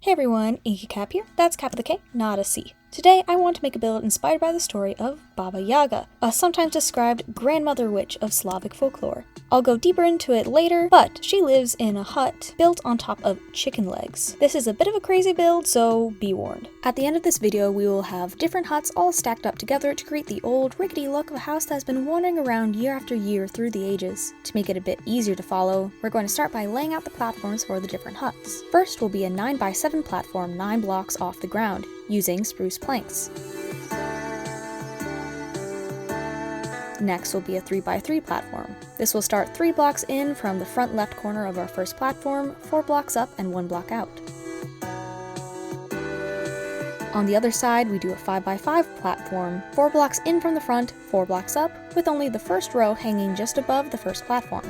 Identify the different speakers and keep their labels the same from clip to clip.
Speaker 1: Hey everyone, inkykap here. That's Cap with a K, not a C. Today I want to make a build inspired by the story of Baba Yaga, a sometimes described grandmother witch of Slavic folklore. I'll go deeper into it later, but she lives in a hut built on top of chicken legs. This is a bit of a crazy build, so be warned. At the end of this video, we will have different huts all stacked up together to create the old, rickety look of a house that has been wandering around year after year through the ages. To make it a bit easier to follow, we're going to start by laying out the platforms for the different huts. First will be a 9x7 platform 9 blocks off the ground, using spruce planks. Next will be a 3x3 platform. This will start 3 blocks in from the front left corner of our first platform, 4 blocks up and 1 block out. On the other side, we do a 5x5 platform, 4 blocks in from the front, 4 blocks up, with only the first row hanging just above the first platform.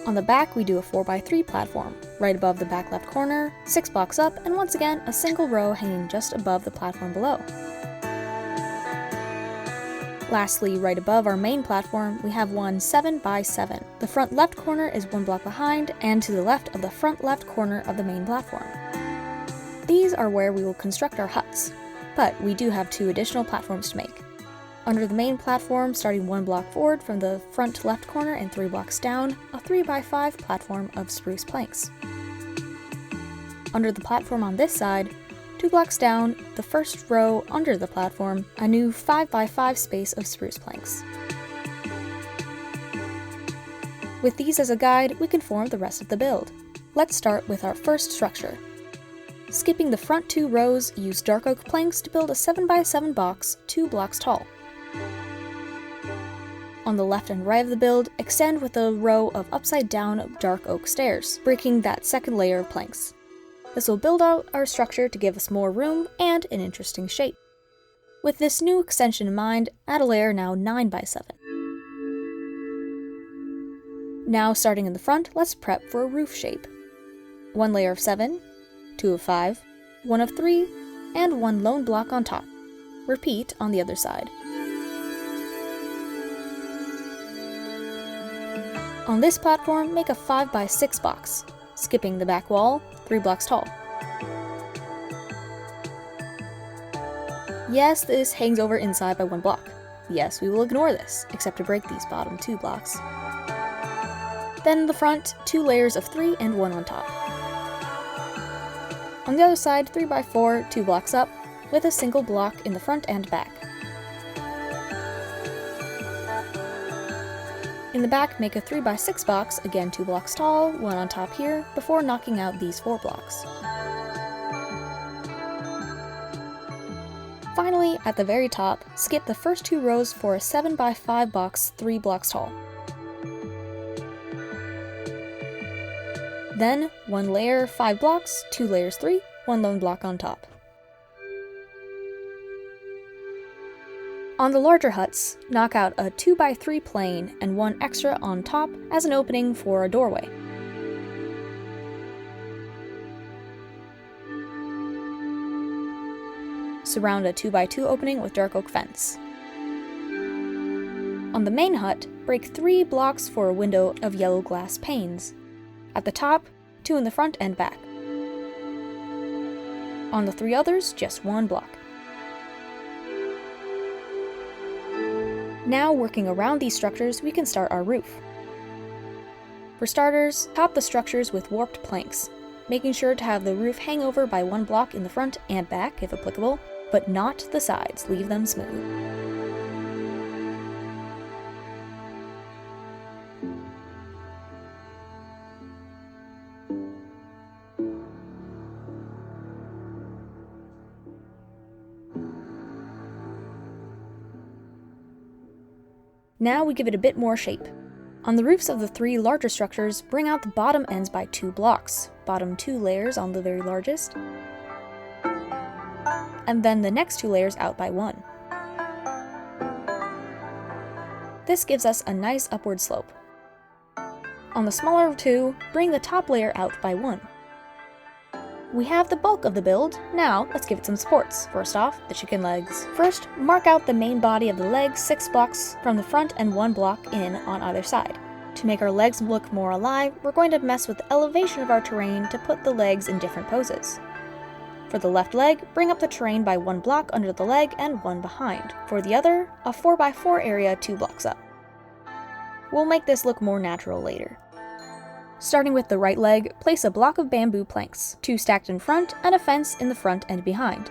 Speaker 1: On the back, we do a 4x3 platform, right above the back left corner, 6 blocks up, and once again, a single row hanging just above the platform below. Lastly, right above our main platform, we have one 7x7. The front left corner is 1 block behind, and to the left of the front left corner of the main platform. These are where we will construct our huts, but we do have 2 additional platforms to make. Under the main platform, starting 1 block forward from the front left corner and 3 blocks down, a 3x5 platform of spruce planks. Under the platform on this side, 2 blocks down, the first row under the platform, a new 5x5 space of spruce planks. With these as a guide, we can form the rest of the build. Let's start with our first structure. Skipping the front 2 rows, use dark oak planks to build a 7x7 box 2 blocks tall. On the left and right of the build, extend with a row of upside down dark oak stairs, breaking that second layer of planks. This will build out our structure to give us more room and an interesting shape. With this new extension in mind, add a layer now 9x7. Now starting in the front, let's prep for a roof shape. 1 layer of 7, 2 of 5, 1 of 3, and 1 lone block on top. Repeat on the other side. On this platform, make a 5x6 box, skipping the back wall, 3 blocks tall. Yes, this hangs over inside by 1 block. Yes, we will ignore this, except to break these bottom 2 blocks. Then the front, 2 layers of 3 and 1 on top. On the other side, 3x4, 2 blocks up, with a single block in the front and back. In the back, make a 3x6 box, again 2 blocks tall, 1 on top here, before knocking out these 4 blocks. Finally, at the very top, skip the first 2 rows for a 7x5 box 3 blocks tall. Then, 1 layer 5 blocks, 2 layers 3, 1 lone block on top. On the larger huts, knock out a 2x3 plane and 1 extra on top as an opening for a doorway. Surround a 2x2 opening with dark oak fence. On the main hut, break 3 blocks for a window of yellow glass panes. At the top, 2 in the front and back. On the 3 others, just 1 block. Now, working around these structures, we can start our roof. For starters, top the structures with warped planks, making sure to have the roof hang over by 1 block in the front and back, if applicable, but not the sides, leave them smooth. Now we give it a bit more shape. On the roofs of the 3 larger structures, bring out the bottom ends by 2 blocks, bottom 2 layers on the very largest, and then the next 2 layers out by 1. This gives us a nice upward slope. On the smaller 2, bring the top layer out by 1. We have the bulk of the build. Now, let's give it some supports. First off, the chicken legs. First, mark out the main body of the legs 6 blocks from the front and 1 block in on either side. To make our legs look more alive, we're going to mess with the elevation of our terrain to put the legs in different poses. For the left leg, bring up the terrain by 1 block under the leg and 1 behind. For the other, a 4x4 area 2 blocks up. We'll make this look more natural later. Starting with the right leg, place a block of bamboo planks, 2 stacked in front and a fence in the front and behind.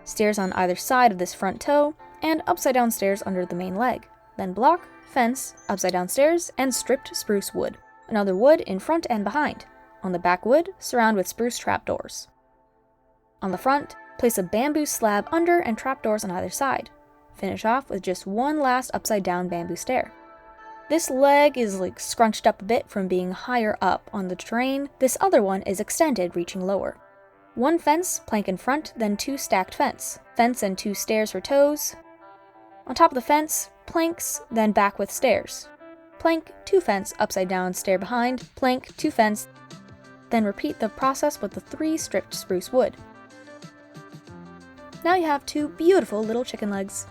Speaker 1: Stairs on either side of this front toe, and upside down stairs under the main leg. Then block, fence, upside down stairs, and stripped spruce wood. Another wood in front and behind. On the back wood, surround with spruce trapdoors. On the front, place a bamboo slab under and trapdoors on either side. Finish off with just one last upside down bamboo stair. This leg is scrunched up a bit from being higher up on the terrain. This other one is extended, reaching lower. 1 fence, plank in front, then 2 stacked fence. Fence and 2 stairs for toes. On top of the fence, planks, then back with stairs. Plank, 2 fence, upside down stair behind, plank, 2 fence, then repeat the process with the 3 stripped spruce wood. Now you have 2 beautiful little chicken legs.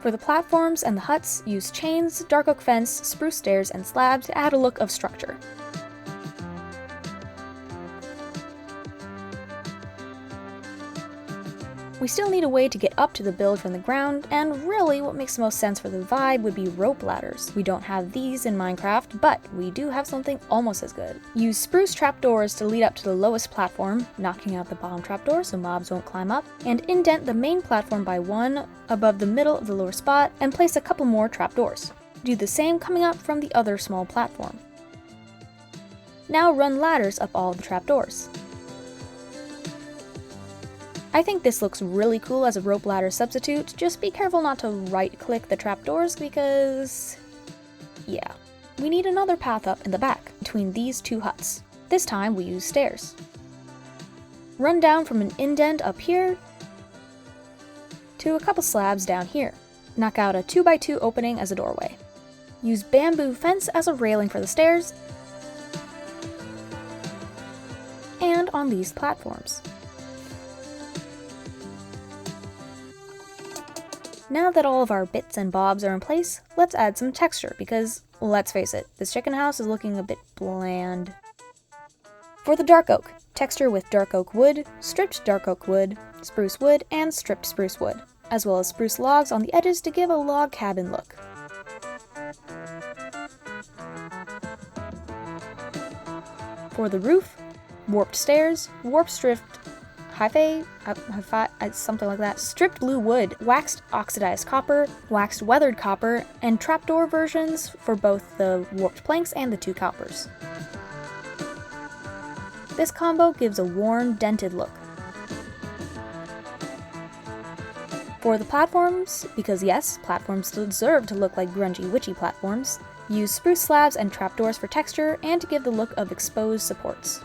Speaker 1: For the platforms and the huts, use chains, dark oak fence, spruce stairs, and slabs to add a look of structure. We still need a way to get up to the build from the ground, and really what makes the most sense for the vibe would be rope ladders. We don't have these in Minecraft, but we do have something almost as good. Use spruce trapdoors to lead up to the lowest platform, knocking out the bottom trapdoor so mobs won't climb up, and indent the main platform by 1 above the middle of the lower spot, and place a couple more trapdoors. Do the same coming up from the other small platform. Now run ladders up all the trapdoors. I think this looks really cool as a rope ladder substitute. Just be careful not to right-click the trapdoors because... yeah. We need another path up in the back, between these 2 huts. This time we use stairs. Run down from an indent up here to a couple slabs down here. Knock out a 2x2 opening as a doorway. Use bamboo fence as a railing for the stairs and on these platforms. Now that all of our bits and bobs are in place, let's add some texture because, let's face it, this chicken house is looking a bit bland. For the dark oak, texture with dark oak wood, stripped dark oak wood, spruce wood, and stripped spruce wood, as well as spruce logs on the edges to give a log cabin look. For the roof, warped stairs, warped stripped something like that, stripped blue wood, waxed oxidized copper, waxed weathered copper, and trapdoor versions for both the warped planks and the 2 coppers. This combo gives a worn, dented look. For the platforms, because yes, platforms deserve to look like grungy witchy platforms, use spruce slabs and trapdoors for texture and to give the look of exposed supports.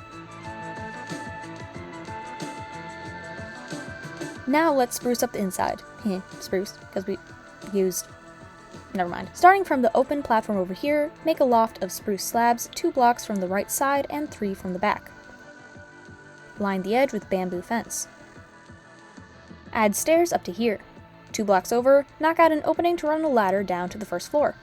Speaker 1: Now let's spruce up the inside. Spruce, because we used... never mind. Starting from the open platform over here, make a loft of spruce slabs 2 blocks from the right side and 3 from the back. Line the edge with bamboo fence. Add stairs up to here. 2 blocks over, knock out an opening to run a ladder down to the first floor.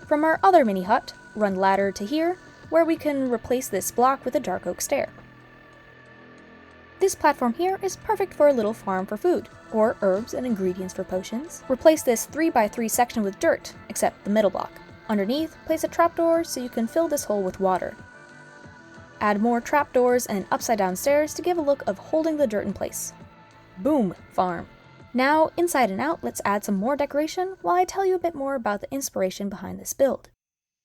Speaker 1: From our other mini hut, run ladder to here, where we can replace this block with a dark oak stair. This platform here is perfect for a little farm for food, or herbs and ingredients for potions. Replace this 3x3 section with dirt, except the middle block. Underneath, place a trapdoor so you can fill this hole with water. Add more trapdoors and upside down stairs to give a look of holding the dirt in place. Boom! Farm. Now, inside and out, let's add some more decoration while I tell you a bit more about the inspiration behind this build.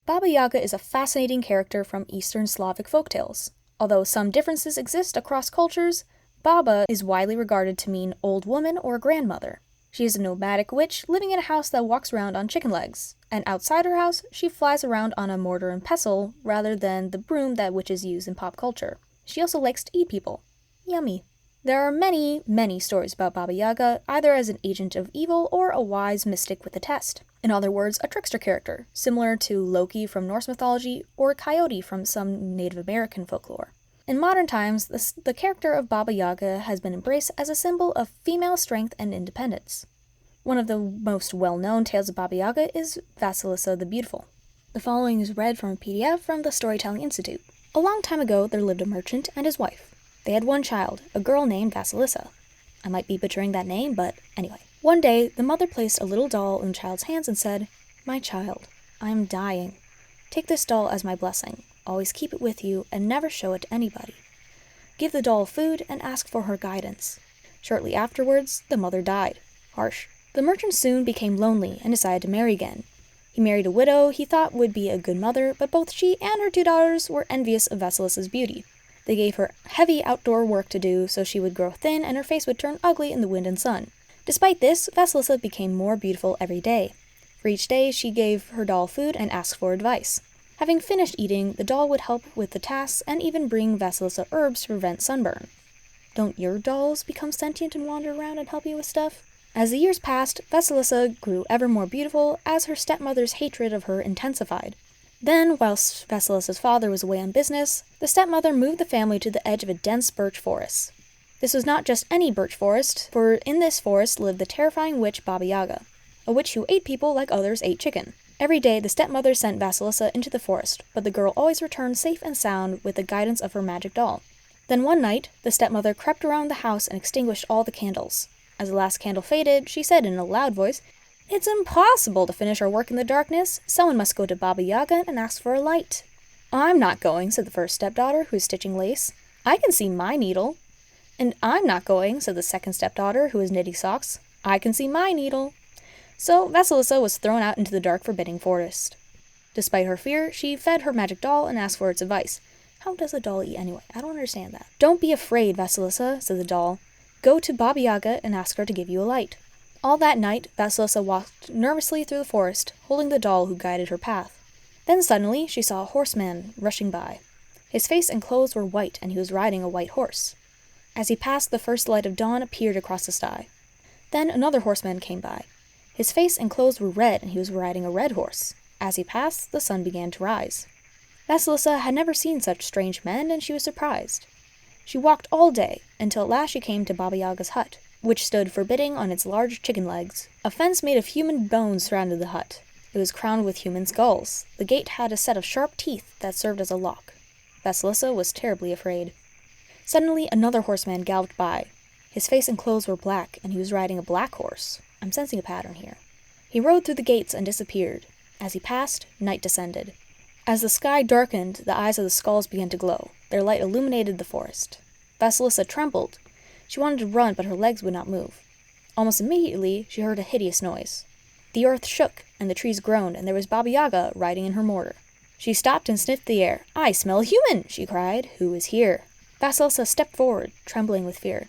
Speaker 1: Baba Yaga is a fascinating character from Eastern Slavic folktales. Although some differences exist across cultures, Baba is widely regarded to mean old woman or grandmother. She is a nomadic witch living in a house that walks around on chicken legs, and outside her house, she flies around on a mortar and pestle rather than the broom that witches use in pop culture. She also likes to eat people. Yummy. There are many, many stories about Baba Yaga, either as an agent of evil or a wise mystic with a test. In other words, a trickster character, similar to Loki from Norse mythology or a coyote from some Native American folklore. In modern times, the character of Baba Yaga has been embraced as a symbol of female strength and independence. One of the most well-known tales of Baba Yaga is Vasilisa the Beautiful. The following is read from a PDF from the Storytelling Institute. A long time ago, there lived a merchant and his wife. They had one child, a girl named Vasilisa. I might be butchering that name, but anyway. One day, the mother placed a little doll in the child's hands and said, "My child, I am dying. Take this doll as my blessing. Always keep it with you and never show it to anybody. Give the doll food and ask for her guidance." Shortly afterwards, the mother died. Harsh. The merchant soon became lonely and decided to marry again. He married a widow he thought would be a good mother, but both she and her 2 daughters were envious of Vasilisa's beauty. They gave her heavy outdoor work to do so she would grow thin and her face would turn ugly in the wind and sun. Despite this, Vasilisa became more beautiful every day. For each day, she gave her doll food and asked for advice. Having finished eating, the doll would help with the tasks and even bring Vasilisa herbs to prevent sunburn. Don't your dolls become sentient and wander around and help you with stuff? As the years passed, Vasilisa grew ever more beautiful as her stepmother's hatred of her intensified. Then, whilst Vasilisa's father was away on business, the stepmother moved the family to the edge of a dense birch forest. This was not just any birch forest, for in this forest lived the terrifying witch Baba Yaga, a witch who ate people like others ate chicken. Every day, the stepmother sent Vasilisa into the forest, but the girl always returned safe and sound with the guidance of her magic doll. Then one night, the stepmother crept around the house and extinguished all the candles. As the last candle faded, she said in a loud voice, "It's impossible to finish our work in the darkness. Someone must go to Baba Yaga and ask for a light." "I'm not going," said the first stepdaughter, who was stitching lace. "I can see my needle." "And I'm not going," said the second stepdaughter, who was knitting socks. "I can see my needle." So Vasilisa was thrown out into the dark, forbidding forest. Despite her fear, she fed her magic doll and asked for its advice. How does a doll eat anyway? I don't understand that. "Don't be afraid, Vasilisa," said the doll. "Go to Baba Yaga and ask her to give you a light." All that night, Vasilisa walked nervously through the forest, holding the doll who guided her path. Then suddenly, she saw a horseman rushing by. His face and clothes were white, and he was riding a white horse. As he passed, the first light of dawn appeared across the sky. Then another horseman came by. His face and clothes were red, and he was riding a red horse. As he passed, the sun began to rise. Vasilisa had never seen such strange men, and she was surprised. She walked all day, until at last she came to Baba Yaga's hut, which stood forbidding on its large chicken legs. A fence made of human bones surrounded the hut. It was crowned with human skulls. The gate had a set of sharp teeth that served as a lock. Vasilisa was terribly afraid. Suddenly, another horseman galloped by. His face and clothes were black, and he was riding a black horse. I'm sensing a pattern here. He rode through the gates and disappeared. As he passed, night descended. As the sky darkened, the eyes of the skulls began to glow. Their light illuminated the forest. Vasilisa trembled. She wanted to run, but her legs would not move. Almost immediately, she heard a hideous noise. The earth shook, and the trees groaned, and there was Baba Yaga riding in her mortar. She stopped and sniffed the air. "I smell human!" she cried. "Who is here?" Vasilisa stepped forward, trembling with fear.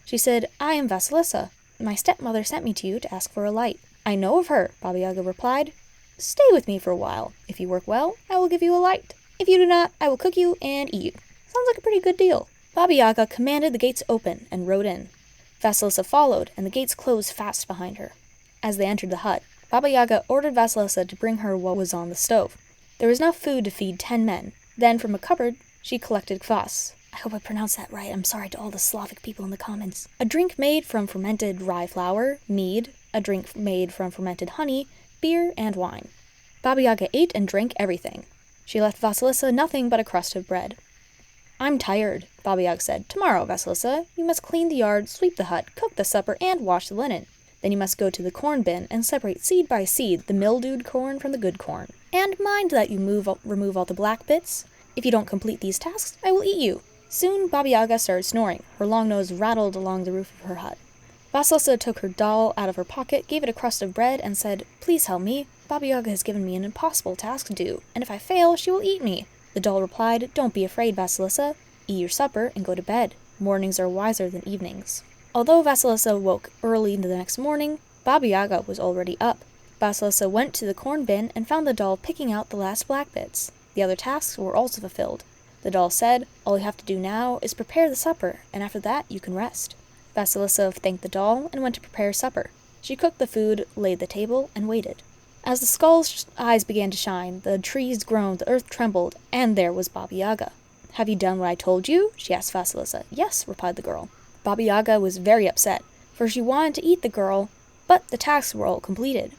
Speaker 1: She said, "I am Vasilisa. My stepmother sent me to you to ask for a light." "I know of her," Baba Yaga replied. "Stay with me for a while. If you work well, I will give you a light. If you do not, I will cook you and eat you." Sounds like a pretty good deal. Baba Yaga commanded the gates open and rode in. Vasilisa followed, and the gates closed fast behind her. As they entered the hut, Baba Yaga ordered Vasilisa to bring her what was on the stove. There was enough food to feed 10 men. Then, from a cupboard, she collected kvass. I hope I pronounced that right. I'm sorry to all the Slavic people in the comments. A drink made from fermented rye flour, mead, a drink made from fermented honey, beer, and wine. Baba Yaga ate and drank everything. She left Vasilisa nothing but a crust of bread. "I'm tired," Baba Yaga said. "Tomorrow, Vasilisa, you must clean the yard, sweep the hut, cook the supper, and wash the linen. Then you must go to the corn bin and separate seed by seed the mildewed corn from the good corn. And mind that you remove all the black bits. If you don't complete these tasks, I will eat you." Soon, Baba Yaga started snoring. Her long nose rattled along the roof of her hut. Vasilisa took her doll out of her pocket, gave it a crust of bread, and said, "Please help me. Baba Yaga has given me an impossible task to do, and if I fail, she will eat me." The doll replied, "Don't be afraid, Vasilisa. Eat your supper and go to bed. Mornings are wiser than evenings." Although Vasilisa woke early the next morning, Baba Yaga was already up. Vasilisa went to the corn bin and found the doll picking out the last black bits. The other tasks were also fulfilled. The doll said, "All you have to do now is prepare the supper, and after that you can rest." Vasilisa thanked the doll and went to prepare supper. She cooked the food, laid the table, and waited. As the skull's eyes began to shine, the trees groaned, the earth trembled, and there was Baba Yaga. "Have you done what I told you?" she asked Vasilisa. "Yes," replied the girl. Baba Yaga was very upset, for she wanted to eat the girl, But the tasks were all completed.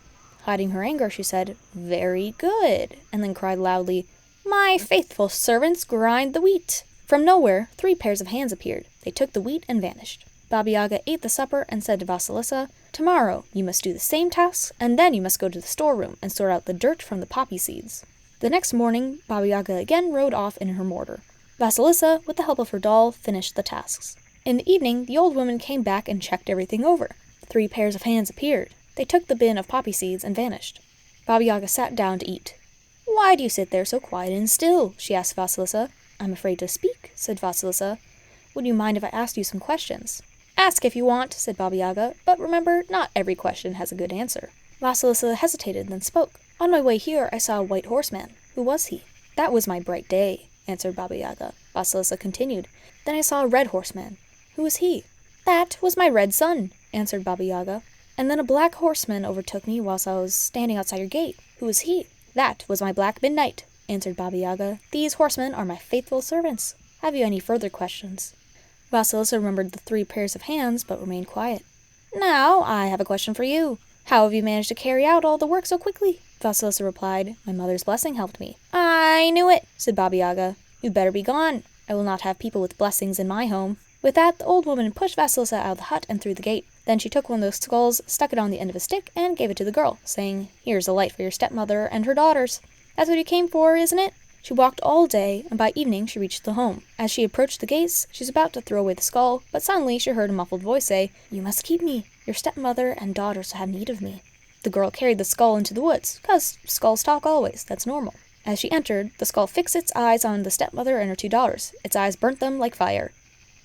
Speaker 1: Hiding her anger, she said, "Very good," and then cried loudly, "My faithful servants grind the wheat." From nowhere, 3 pairs of hands appeared. They took the wheat and vanished. Baba Yaga ate the supper and said to Vasilisa, "Tomorrow you must do the same tasks, and then you must go to the storeroom and sort out the dirt from the poppy seeds." The next morning, Baba Yaga again rode off in her mortar. Vasilisa, with the help of her doll, finished the tasks. In the evening, the old woman came back and checked everything over. 3 pairs of hands appeared. They took the bin of poppy seeds and vanished. Baba Yaga sat down to eat. "Why do you sit there so quiet and still?" she asked Vasilisa. "I'm afraid to speak," said Vasilisa. "Would you mind if I asked you some questions?" "Ask if you want," said Baba Yaga, "but remember, not every question has a good answer." Vasilisa hesitated, then spoke. "On my way here, I saw a white horseman. Who was he?" "That was my bright day," answered Baba Yaga. Vasilisa continued. "Then I saw a red horseman. Who was he?" "That was my red son," answered Baba Yaga. "And then a black horseman overtook me whilst I was standing outside your gate. Who was he?" "That was my black midnight," answered Baba Yaga. "These horsemen are my faithful servants. Have you any further questions?" Vasilisa remembered the 3 pairs of hands, but remained quiet. "Now, I have a question for you. How have you managed to carry out all the work so quickly?" Vasilisa replied, "My mother's blessing helped me." "I knew it," said Baba Yaga. "You'd better be gone. I will not have people with blessings in my home." With that, the old woman pushed Vasilisa out of the hut and through the gate. Then she took one of those skulls, stuck it on the end of a stick, and gave it to the girl, saying, "Here's a light for your stepmother and her daughters. That's what you came for, isn't it?" She walked all day, and by evening she reached the home. As she approached the gates, she was about to throw away the skull, but suddenly she heard a muffled voice say, "You must keep me. Your stepmother and daughters have need of me." The girl carried the skull into the woods, 'cause skulls talk always, that's normal. As she entered, the skull fixed its eyes on the stepmother and her 2 daughters. Its eyes burnt them like fire.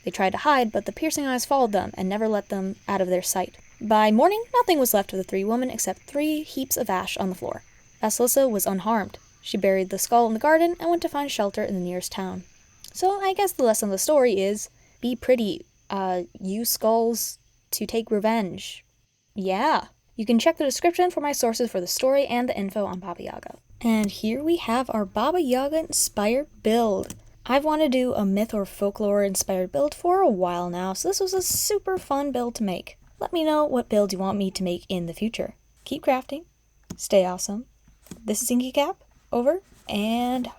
Speaker 1: They tried to hide, but the piercing eyes followed them and never let them out of their sight. By morning, nothing was left of the 3 women except 3 heaps of ash on the floor. Vasilisa was unharmed. She buried the skull in the garden and went to find shelter in the nearest town. So I guess the lesson of the story is, be pretty. Use skulls to take revenge. Yeah. You can check the description for my sources for the story and the info on Baba Yaga. And here we have our Baba Yaga inspired build. I've wanted to do a myth or folklore inspired build for a while now, so this was a super fun build to make. Let me know what build you want me to make in the future. Keep crafting. Stay awesome. This is inkykap. Over and out.